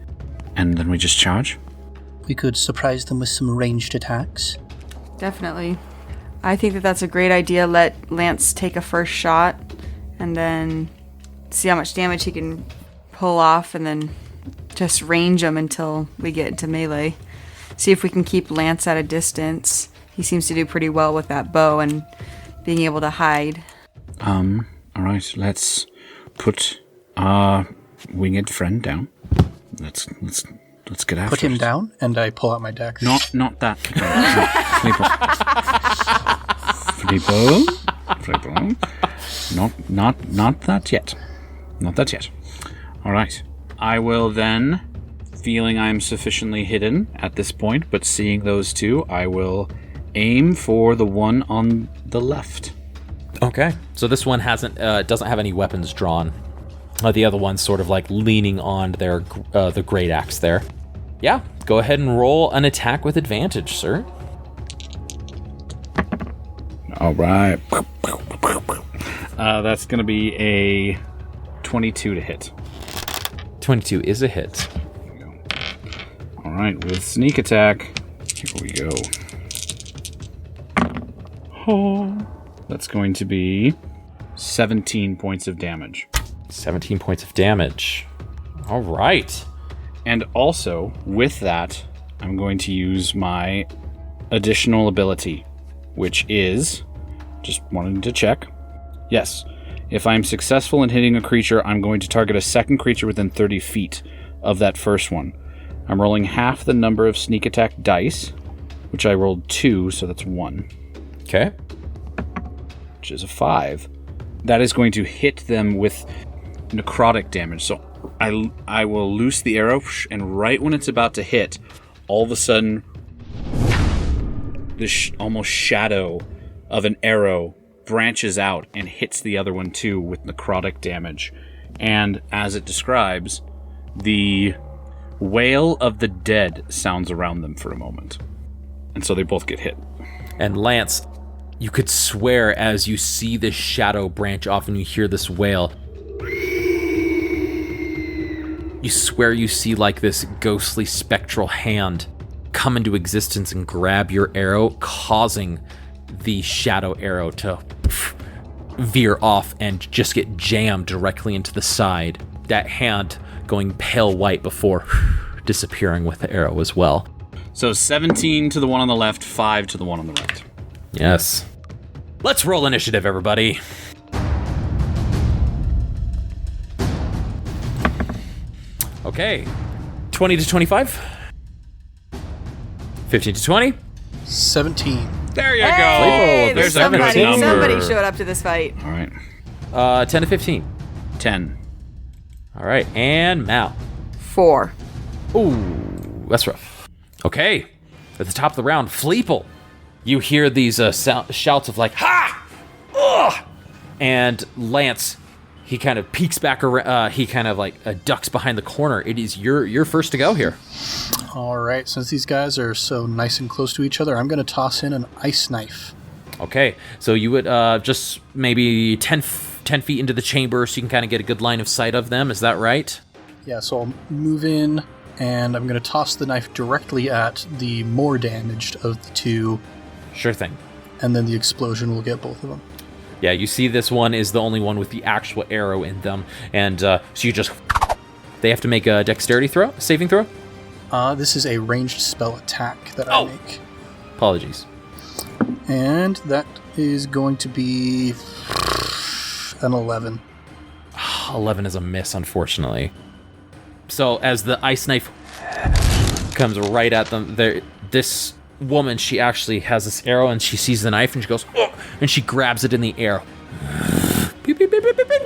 Speaker 3: and then we just charge?
Speaker 5: We could surprise them with some ranged attacks.
Speaker 2: Definitely. I think that that's a great idea. Let Lance take a first shot and then see how much damage he can pull off and then just range him until we get into melee. See if we can keep Lance at a distance. He seems to do pretty well with that bow and being able to hide.
Speaker 3: All right, let's put our winged friend down. Let's get after it.
Speaker 4: Put him down, and I pull out my dagger.
Speaker 3: Not that. Fleeple. Not that yet. Not that yet. All right. I will then, feeling I'm sufficiently hidden at this point, but seeing those two, I will aim for the one on the left.
Speaker 1: Okay. So this one doesn't have any weapons drawn. The other one's sort of like leaning on the great axe there. Yeah, go ahead and roll an attack with advantage, sir.
Speaker 3: All right. That's going to be a 22 to hit.
Speaker 1: 22 is a hit.
Speaker 3: There we go. All right, with sneak attack, here we go. Oh, that's going to be 17 points of damage.
Speaker 1: 17 points of damage. All right.
Speaker 3: And also, with that, I'm going to use my additional ability, which is, just wanted to check. Yes, if I'm successful in hitting a creature, I'm going to target a second creature within 30 feet of that first one. I'm rolling half the number of sneak attack dice, which I rolled 2, so that's 1.
Speaker 1: Okay.
Speaker 3: Which is a 5. That is going to hit them with necrotic damage. So I will loose the arrow, and right when it's about to hit, all of a sudden, this almost shadow of an arrow branches out and hits the other one too with necrotic damage. And as it describes, the wail of the dead sounds around them for a moment. And so they both get hit.
Speaker 1: And Lance, you could swear as you see this shadow branch off and you hear this wail, you swear you see like this ghostly spectral hand come into existence and grab your arrow, causing the shadow arrow to veer off and just get jammed directly into the side. That hand going pale white before disappearing with the arrow as well.
Speaker 3: So 17 to the one on the left, 5 to the one on the right.
Speaker 1: Yes. Let's roll initiative, everybody. Okay. 20 to 25. 15 to 20.
Speaker 4: 17.
Speaker 3: There you
Speaker 2: Hey,
Speaker 3: go. There's a good
Speaker 2: somebody.
Speaker 3: number.
Speaker 2: Somebody showed up to this fight.
Speaker 3: All right.
Speaker 1: 10 to 15.
Speaker 3: 10.
Speaker 1: All right. And Mal.
Speaker 2: 4.
Speaker 1: Ooh, that's rough. Okay. At the top of the round, Fleeple. You hear these shouts of like, ha! Ugh! And Lance, he kind of peeks back around. He kind of like ducks behind the corner. It is your first to go here.
Speaker 4: All right, since these guys are so nice and close to each other, I'm going to toss in an ice knife.
Speaker 1: Okay, so you would just maybe 10 feet into the chamber so you can kind of get a good line of sight of them. Is that right?
Speaker 4: Yeah, so I'll move in, and I'm going to toss the knife directly at the more damaged of the two.
Speaker 1: Sure thing.
Speaker 4: And then the explosion will get both of them.
Speaker 1: Yeah, you see this one is the only one with the actual arrow in them. And so you just... They have to make a dexterity throw? Saving throw?
Speaker 4: This is a ranged spell attack that I make.
Speaker 1: Apologies.
Speaker 4: And that is going to be an 11.
Speaker 1: 11 is a miss, unfortunately. So as the ice knife comes right at them, this woman, she actually has this arrow and she sees the knife and she goes, oh! And she grabs it in the air. Beep, beep, beep, beep, beep, beep.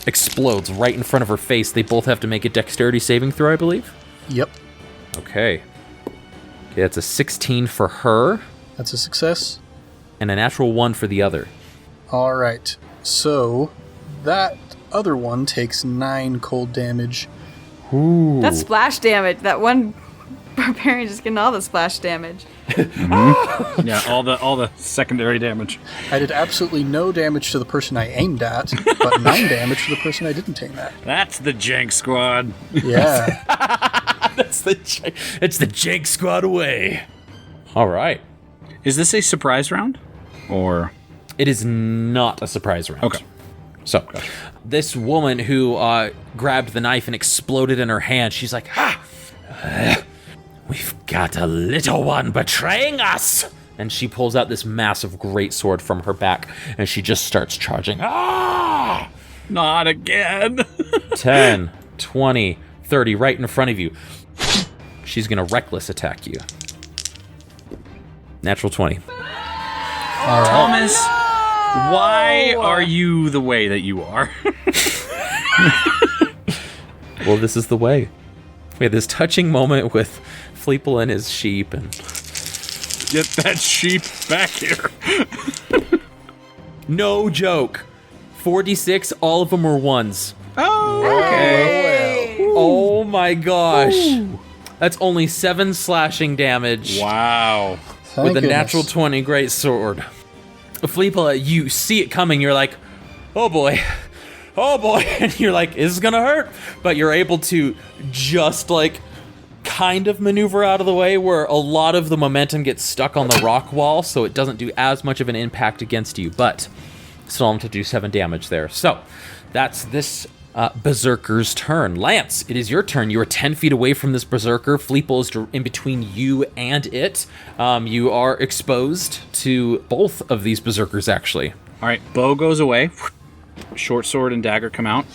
Speaker 1: Explodes right in front of her face. They both have to make a dexterity saving throw, I believe.
Speaker 4: Yep.
Speaker 1: Okay. Okay, that's a 16 for her,
Speaker 4: That's a success.
Speaker 1: and a natural 1 for the other.
Speaker 4: All right. So that other one takes 9 cold damage.
Speaker 1: Ooh.
Speaker 2: That's splash damage. That one barbarian just getting all the splash damage.
Speaker 3: Yeah, all the secondary damage.
Speaker 4: I did absolutely no damage to the person I aimed at, but 9 damage to the person I didn't aim at.
Speaker 3: That's the jank squad.
Speaker 4: Yeah.
Speaker 1: It's the Jake Squad way. All right.
Speaker 3: Is this a surprise round? Or
Speaker 1: It is not a surprise round.
Speaker 3: Okay.
Speaker 1: So, this woman who grabbed the knife and exploded in her hand, she's like, we've got a little one betraying us. And she pulls out this massive greatsword from her back, and she just starts charging. Ah!
Speaker 3: not again?
Speaker 1: 10, 20, 30, right in front of you. She's going to reckless attack you. Natural 20.
Speaker 3: Thomas, why are you the way that you are?
Speaker 1: Well, this is the way. We had this touching moment with Fleeple and his sheep, and
Speaker 3: Get that sheep back here.
Speaker 1: no joke. 4d6, all of them were ones.
Speaker 3: Oh, okay.
Speaker 1: Oh my gosh. That's only 7 slashing damage
Speaker 3: Wow.
Speaker 1: with a natural 20 great sword. Fleeple, you see it coming, you're like, oh boy, and you're like, is this gonna hurt? But you're able to just like kind of maneuver out of the way where a lot of the momentum gets stuck on the rock wall, so it doesn't do as much of an impact against you, but still I'm to do 7 damage there. So that's this berserker's turn. Lance, it is your turn. You are 10 feet away from this berserker. Fleeple is in between you and it. You are exposed to both of these berserkers, actually.
Speaker 3: All right, bow goes away. Short sword and dagger come out.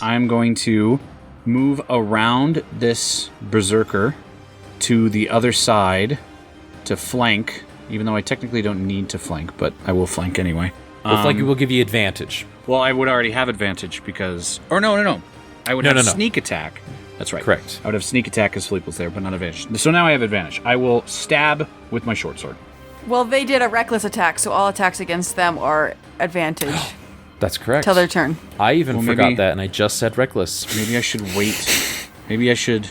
Speaker 3: I'm going to move around this berserker to the other side to flank, even though I technically don't need to flank, but I will flank anyway.
Speaker 1: Well, flank will give you advantage.
Speaker 3: Well, I would already have advantage because... Or no. I would have sneak attack. That's right.
Speaker 1: Correct.
Speaker 3: I would have sneak attack because Fleeple's there, but not advantage. So now I have advantage. I will stab with my short sword.
Speaker 2: Well, they did a reckless attack, so all attacks against them are advantage
Speaker 1: That's correct.
Speaker 2: till their turn.
Speaker 1: I even forgot
Speaker 3: maybe-
Speaker 1: that, and I just said reckless.
Speaker 3: Maybe I should wait. Maybe I should...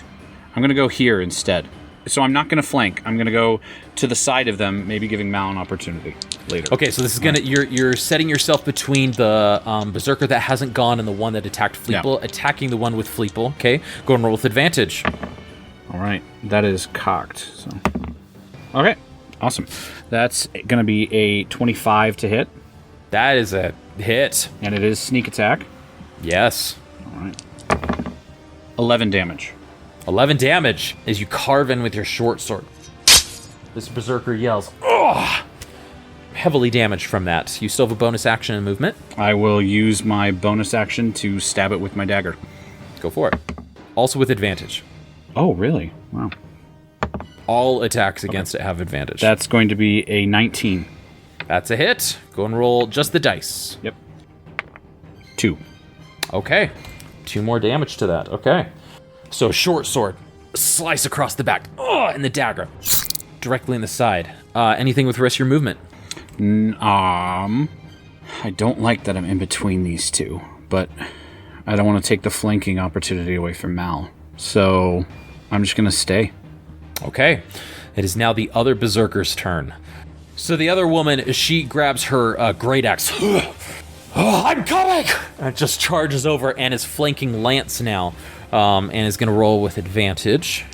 Speaker 3: I'm going to go here instead. So I'm not going to flank. I'm going to go to the side of them, maybe giving Mal an opportunity later.
Speaker 1: Okay, so this is gonna you're setting yourself between the berserker that hasn't gone and the one that attacked Fleeple, attacking the one with Fleeple. Okay, go and roll with advantage.
Speaker 3: All right, that is cocked. So, okay, awesome. That's going to be a 25 to hit,
Speaker 1: That is a hit.
Speaker 3: and it is sneak attack.
Speaker 1: Yes.
Speaker 3: All right, 11 damage.
Speaker 1: 11 damage as you carve in with your short sword. This berserker yells, "Ugh!" Heavily damaged from that. You still have a bonus action and movement.
Speaker 3: I will use my bonus action to stab it with my dagger.
Speaker 1: Go for it. Also with advantage.
Speaker 3: Oh, really? Wow.
Speaker 1: All attacks against it have advantage.
Speaker 3: That's going to be a 19.
Speaker 1: That's a hit. Go and roll just the dice.
Speaker 3: Yep. 2.
Speaker 1: Okay. 2 more damage to that. Okay. So short sword, slice across the back, and the dagger directly in the side. Anything with the rest of your movement?
Speaker 3: I don't like that I'm in between these two, but I don't want to take the flanking opportunity away from Mal. So I'm just going to stay.
Speaker 1: Okay. It is now the other berserker's turn. So the other woman, she grabs her great axe. Oh, I'm coming! And it just charges over and is flanking Lance now, and is going to roll with advantage.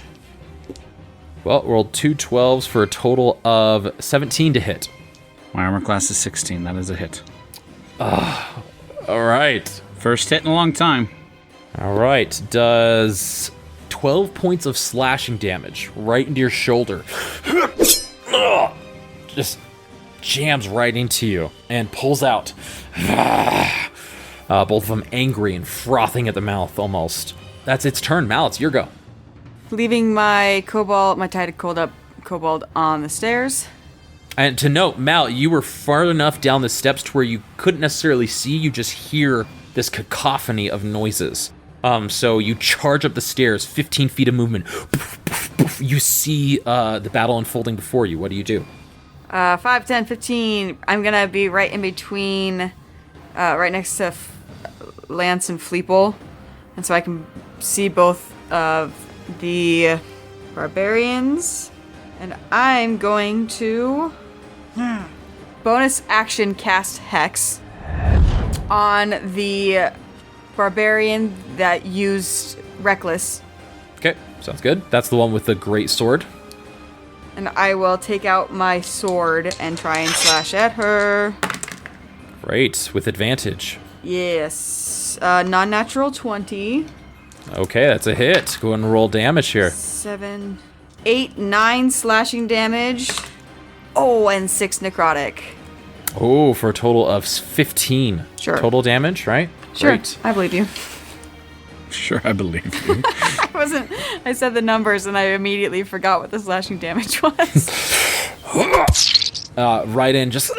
Speaker 1: Well, rolled 2 12s for a total of 17 to hit.
Speaker 3: My armor class is 16. That is a hit.
Speaker 1: All right.
Speaker 3: First hit in a long time.
Speaker 1: All right. Does 12 points of slashing damage right into your shoulder. Just jams right into you and pulls out. Both of them angry and frothing at the mouth almost. That's its turn. Mal, it's your go.
Speaker 2: Leaving my tied kobold on the stairs.
Speaker 1: And to note, Mal, you were far enough down the steps to where you couldn't necessarily see. You just hear this cacophony of noises. So you charge up the stairs, 15 feet of movement. you see the battle unfolding before you. What do you do?
Speaker 2: 5, 10, 15. I'm going to be right in between, right next to Lance and Fleeple. And so I can see both of the barbarians. And I'm going to bonus action cast Hex on the barbarian that used Reckless.
Speaker 1: Okay, sounds good. That's the one with the great sword.
Speaker 2: And I will take out my sword and try and slash at her.
Speaker 1: Great, with advantage.
Speaker 2: Yes. Non-natural 20.
Speaker 1: Okay, that's a hit. Go and roll damage here.
Speaker 2: 7, 8, 9 slashing damage. Oh, and 6 necrotic.
Speaker 1: Oh, for a total of 15.
Speaker 2: Sure.
Speaker 1: Total damage, right?
Speaker 2: Sure,
Speaker 1: Great.
Speaker 2: I believe you.
Speaker 3: Sure, I believe you.
Speaker 2: I said the numbers and I immediately forgot what the slashing damage was.
Speaker 1: Right in, just...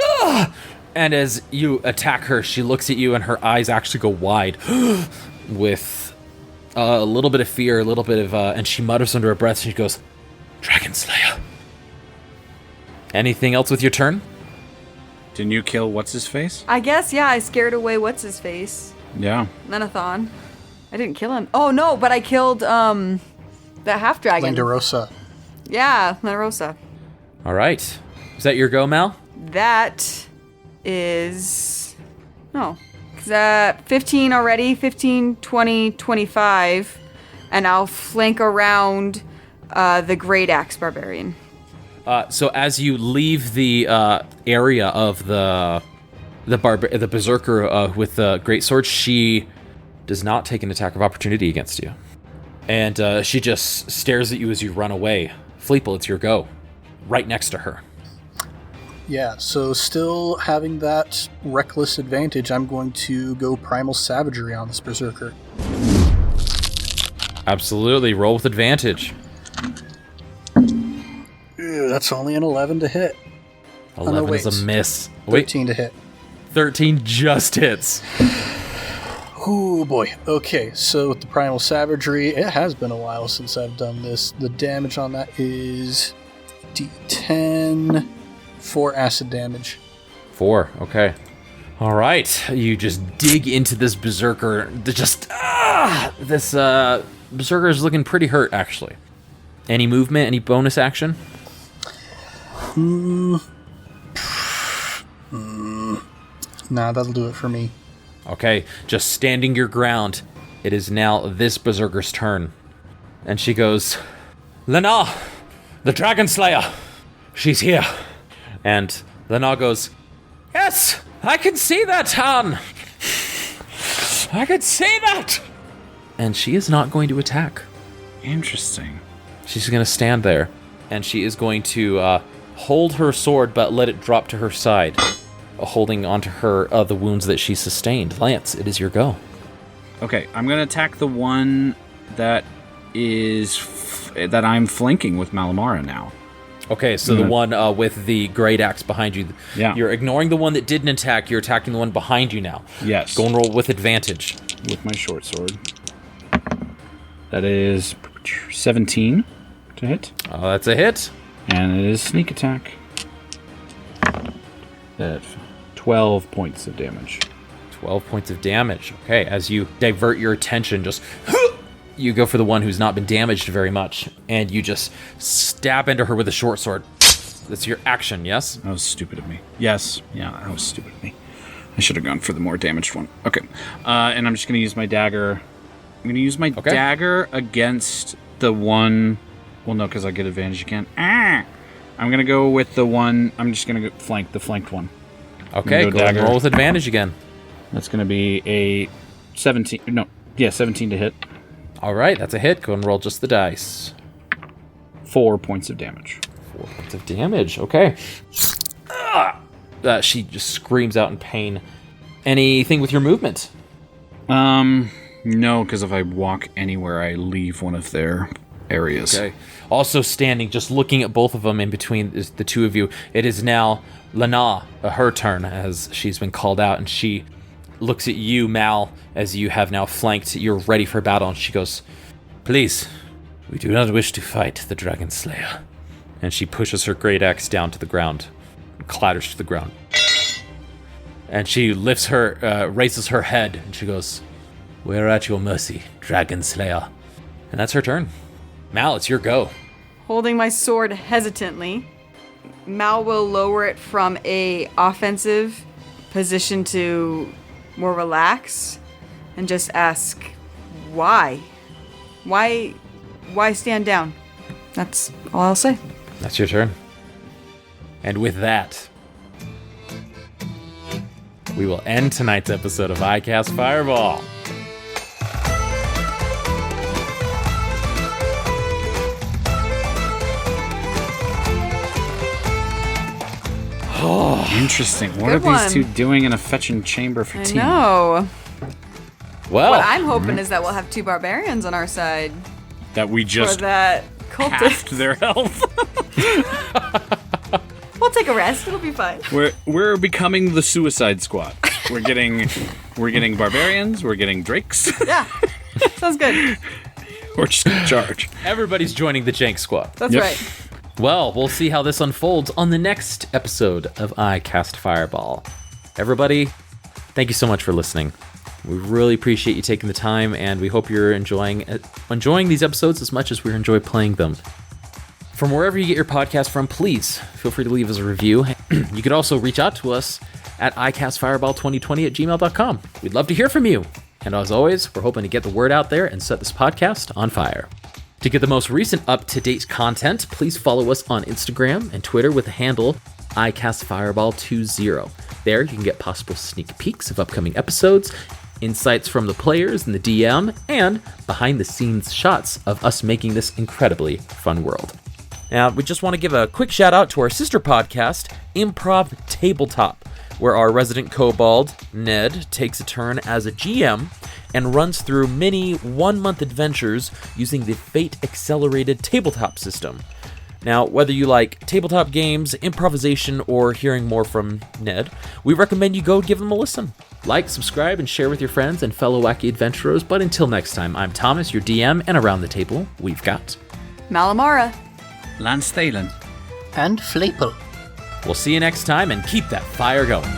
Speaker 1: And as you attack her, she looks at you and her eyes actually go wide with a little bit of fear, a little bit of... and she mutters under her breath, she goes, Dragonslayer. Anything else with your turn?
Speaker 3: Didn't you kill what's-his-face?
Speaker 2: I guess, yeah, I scared away what's-his-face.
Speaker 3: Yeah.
Speaker 2: Menathon. I didn't kill him. Oh, no, but I killed, the half-dragon.
Speaker 4: Landerosa.
Speaker 2: Yeah, Landerosa.
Speaker 1: All right. Is that your go, Mal?
Speaker 2: That is... No. 15 already. 15, 20, 25. And I'll flank around the Great Axe Barbarian.
Speaker 1: So as you leave the area of the berserker with the greatsword, she does not take an attack of opportunity against you, and she just stares at you as you run away. Fleeple, it's your go. Right next to her.
Speaker 4: Yeah, so still having that reckless advantage, I'm going to go Primal Savagery on this berserker.
Speaker 1: Absolutely, roll with advantage.
Speaker 4: Ew, that's only an 11 to hit.
Speaker 1: 11 is a miss.
Speaker 4: 13 to hit.
Speaker 1: 13 just hits.
Speaker 4: Oh boy. Okay, so with the Primal Savagery, it has been a while since I've done this. The damage on that is D10, 4 acid damage.
Speaker 1: 4, okay. All right, you just dig into this berserker. This berserker is looking pretty hurt, actually. Any movement, any bonus action?
Speaker 4: Nah, that'll do it for me.
Speaker 1: Okay, just standing your ground. It is now this berserker's turn. And she goes, Lena, the Dragonslayer, she's here. And Lena goes, yes, I can see that, Han. I can see that. And she is not going to attack.
Speaker 3: Interesting.
Speaker 1: She's going to stand there. And she is going to hold her sword, but let it drop to her side, holding onto her the wounds that she sustained. Lance, it is your go.
Speaker 3: Okay, I'm going to attack the one that is that I'm flanking with Malamara now.
Speaker 1: Okay, so the one with the great axe behind you.
Speaker 3: Yeah.
Speaker 1: You're ignoring the one that didn't attack. You're attacking the one behind you now.
Speaker 3: Yes.
Speaker 1: Go and roll with advantage.
Speaker 3: With my short sword. That is 17 to hit.
Speaker 1: That's a hit.
Speaker 3: And it is sneak attack. At 12 points of damage.
Speaker 1: 12 points of damage. Okay, as you divert your attention, just... You go for the one who's not been damaged very much, and you just stab into her with a short sword. That's your action, yes?
Speaker 3: That was stupid of me. Yes. Yeah, that was stupid of me. I should have gone for the more damaged one. Okay. And I'm just going to use my dagger. I'm going to use my dagger against the one... Well, no, because I get advantage again. I'm going to go with the one... I'm just going to flank the flanked one.
Speaker 1: Okay, go ahead and roll with advantage again.
Speaker 3: That's going to be a 17... No, yeah, 17 to hit.
Speaker 1: All right, that's a hit. Go and roll just the dice.
Speaker 3: 4 points of damage.
Speaker 1: 4 points of damage. Okay. She just screams out in pain. Anything with your movement?
Speaker 3: No, because if I walk anywhere, I leave one of their areas.
Speaker 1: Okay. Also standing, just looking at both of them in between the two of you. It is now Lena, her turn, as she's been called out, and she looks at you, Mal, as you have now flanked. You're ready for battle, and she goes, please, We do not wish to fight the Dragonslayer. And she pushes her great axe down to the ground, and clatters to the ground. And she lifts her, raises her head, and she goes, "We're at your mercy, Dragonslayer." And that's her turn. Mal, it's your go.
Speaker 2: Holding my sword hesitantly, Mal will lower it from a offensive position to more relaxed and just ask, why? Why stand down? That's all I'll say.
Speaker 1: That's your turn. And with that, we will end tonight's episode of I Cast Fireball.
Speaker 3: Interesting. What
Speaker 2: Good
Speaker 3: are these
Speaker 2: one.
Speaker 3: two doing in a fetching chamber for
Speaker 2: I
Speaker 3: tea?
Speaker 2: know.
Speaker 1: Well,
Speaker 2: What I'm hoping is that we'll have 2 barbarians on our side
Speaker 3: That we
Speaker 2: for
Speaker 3: just
Speaker 2: that
Speaker 3: halved
Speaker 2: cultist.
Speaker 3: their health.
Speaker 2: We'll take a rest. It'll be fine.
Speaker 3: We're becoming the Suicide Squad. We're getting barbarians. We're getting drakes.
Speaker 2: Yeah. Sounds good.
Speaker 3: We're just gonna charge.
Speaker 1: everybody's joining the Jank Squad.
Speaker 2: That's
Speaker 3: Yep.
Speaker 2: right.
Speaker 1: Well, we'll see how this unfolds on the next episode of I Cast Fireball. Everybody, thank you so much for listening. We really appreciate you taking the time, and we hope you're enjoying these episodes as much as we enjoy playing them. From wherever you get your podcast from, please feel free to leave us a review. You could also reach out to us at icastfireball2020@gmail.com. We'd love to hear from you. And as always, we're hoping to get the word out there and set this podcast on fire. To get the most recent up-to-date content, please follow us on Instagram and Twitter with the handle icastfireball20. There you can get possible sneak peeks of upcoming episodes, insights from the players and the DM, and behind-the-scenes shots of us making this incredibly fun world. Now, we just want to give a quick shout out to our sister podcast, Improv Tabletop, where our resident kobold, Ned, takes a turn as a GM and runs through mini one-month adventures using the Fate Accelerated tabletop system. Now, whether you like tabletop games, improvisation, or hearing more from Ned, we recommend you go give them a listen. Like, subscribe, and share with your friends and fellow wacky adventurers. But until next time, I'm Thomas, your DM, and around the table, we've got
Speaker 2: Malamara.
Speaker 3: Lance Thalen.
Speaker 5: And Fleeple.
Speaker 1: We'll see you next time, and keep that fire going.